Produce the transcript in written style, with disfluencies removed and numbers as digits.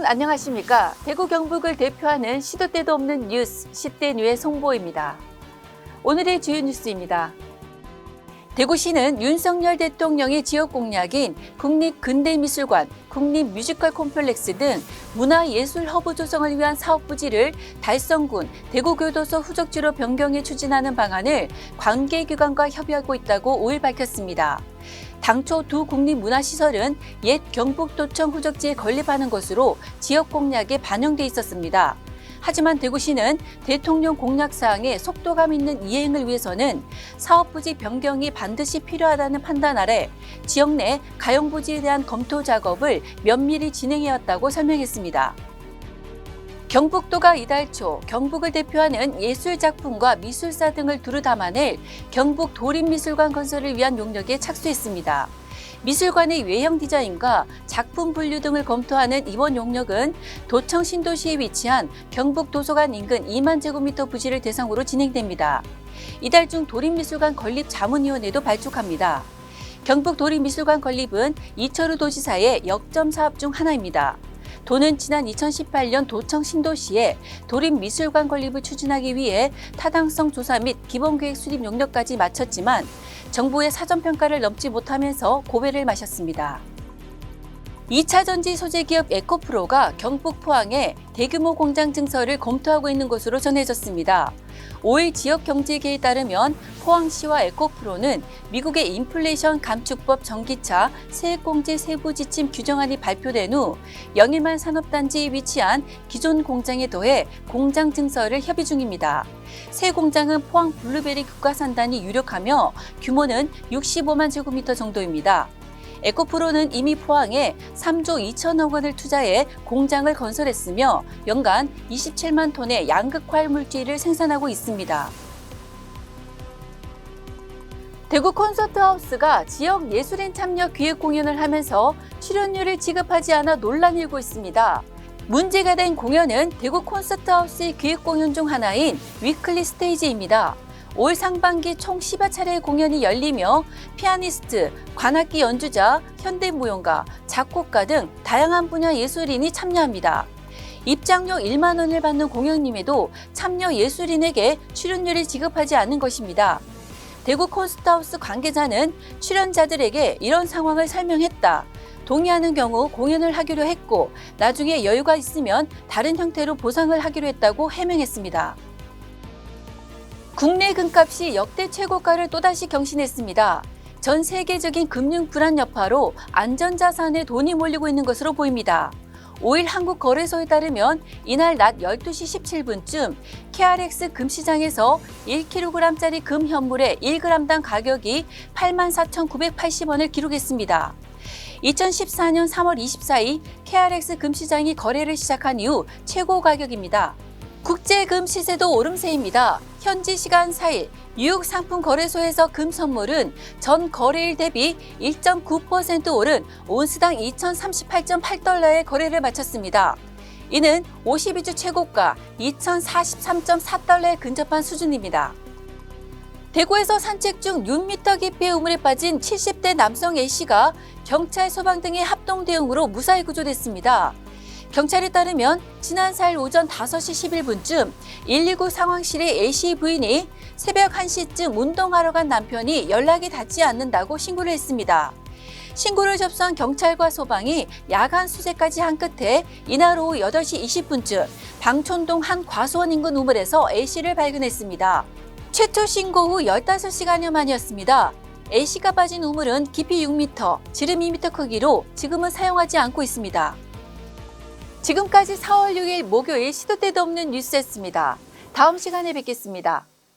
여러분 안녕하십니까? 대구 경북을 대표하는 시도 때도 없는 뉴스 시대뉴의 송보입니다. 오늘의 주요 뉴스입니다. 대구시는 윤석열 대통령의 지역 공약인 국립근대미술관, 국립뮤지컬 콤플렉스 등 문화예술 허브 조성을 위한 사업 부지를 달성군 대구교도소 후적지로 변경해 추진하는 방안을 관계기관과 협의하고 있다고 5일 밝혔습니다. 당초 두 국립문화시설은 옛 경북도청 후적지에 건립하는 것으로 지역 공약에 반영돼 있었습니다. 하지만 대구시는 대통령 공약사항에 속도감 있는 이행을 위해서는 사업부지 변경이 반드시 필요하다는 판단 아래 지역 내 가용부지에 대한 검토 작업을 면밀히 진행해왔다고 설명했습니다. 경북도가 이달 초 경북을 대표하는 예술작품과 미술사 등을 두루 담아낼 경북도립미술관 건설을 위한 용역에 착수했습니다. 미술관의 외형 디자인과 작품 분류 등을 검토하는 이번 용역은 도청 신도시에 위치한 경북도서관 인근 2만 제곱미터 부지를 대상으로 진행됩니다. 이달 중 도립미술관 건립 자문위원회도 발족합니다. 경북도립미술관 건립은 이철우 도지사의 역점 사업 중 하나입니다. 도는 지난 2018년 도청 신도시에 도립미술관 건립을 추진하기 위해 타당성 조사 및 기본계획 수립 용역까지 마쳤지만 정부의 사전평가를 넘지 못하면서 고배를 마셨습니다. 2차 전지 소재 기업 에코프로가 경북 포항에 대규모 공장 증설을 검토하고 있는 것으로 전해졌습니다. 5일 지역경제계에 따르면 포항시와 에코프로는 미국의 인플레이션 감축법 전기차 세액공제 세부 지침 규정안이 발표된 후 영일만 산업단지에 위치한 기존 공장에 더해 공장 증설을 협의 중입니다. 새 공장은 포항 블루베리 국가산단이 유력하며 규모는 65만 제곱미터 정도입니다. 에코프로는 이미 포항에 3조 2천억 원을 투자해 공장을 건설했으며 연간 27만 톤의 양극화 물질을 생산하고 있습니다. 대구 콘서트하우스가 지역 예술인 참여 기획 공연을 하면서 출연료를 지급하지 않아 논란이 일고 있습니다. 문제가 된 공연은 대구 콘서트하우스의 기획 공연 중 하나인 위클리 스테이지입니다. 올 상반기 총 10여 차례의 공연이 열리며 피아니스트, 관악기 연주자, 현대무용가, 작곡가 등 다양한 분야 예술인이 참여합니다. 입장료 1만 원을 받는 공연임에도 참여 예술인에게 출연료를 지급하지 않는 것입니다. 대구 콘서트하우스 관계자는 출연자들에게 이런 상황을 설명했다. 동의하는 경우 공연을 하기로 했고 나중에 여유가 있으면 다른 형태로 보상을 하기로 했다고 해명했습니다. 국내 금값이 역대 최고가를 또다시 경신했습니다. 전 세계적인 금융 불안 여파로 안전자산에 돈이 몰리고 있는 것으로 보입니다. 5일 한국거래소에 따르면 이날 낮 12시 17분쯤 KRX 금시장에서 1kg짜리 금 현물의 1g당 가격이 84,980원을 기록했습니다. 2014년 3월 24일 KRX 금시장이 거래를 시작한 이후 최고 가격입니다. 국제금 시세도 오름세입니다. 현지 시간 4일 뉴욕 상품거래소에서 금 선물은 전 거래일 대비 1.9% 오른 온스당 2,038.8달러의 거래를 마쳤습니다. 이는 52주 최고가 2,043.4달러에 근접한 수준입니다. 대구에서 산책 중 6m 깊이의 우물에 빠진 70대 남성 A씨가 경찰, 소방 등의 합동 대응으로 무사히 구조됐습니다. 경찰에 따르면 지난 4일 오전 5시 11분쯤 119 상황실의 A씨 부인이 새벽 1시쯤 운동하러 간 남편이 연락이 닿지 않는다고 신고를 했습니다. 신고를 접수한 경찰과 소방이 야간 수색까지 한 끝에 이날 오후 8시 20분쯤 방촌동 한 과수원 인근 우물에서 A씨를 발견했습니다. 최초 신고 후 15시간여 만이었습니다. A씨가 빠진 우물은 깊이 6m, 지름 2m 크기로 지금은 사용하지 않고 있습니다. 지금까지 4월 6일 목요일 시도 때도 없는 뉴스였습니다. 다음 시간에 뵙겠습니다.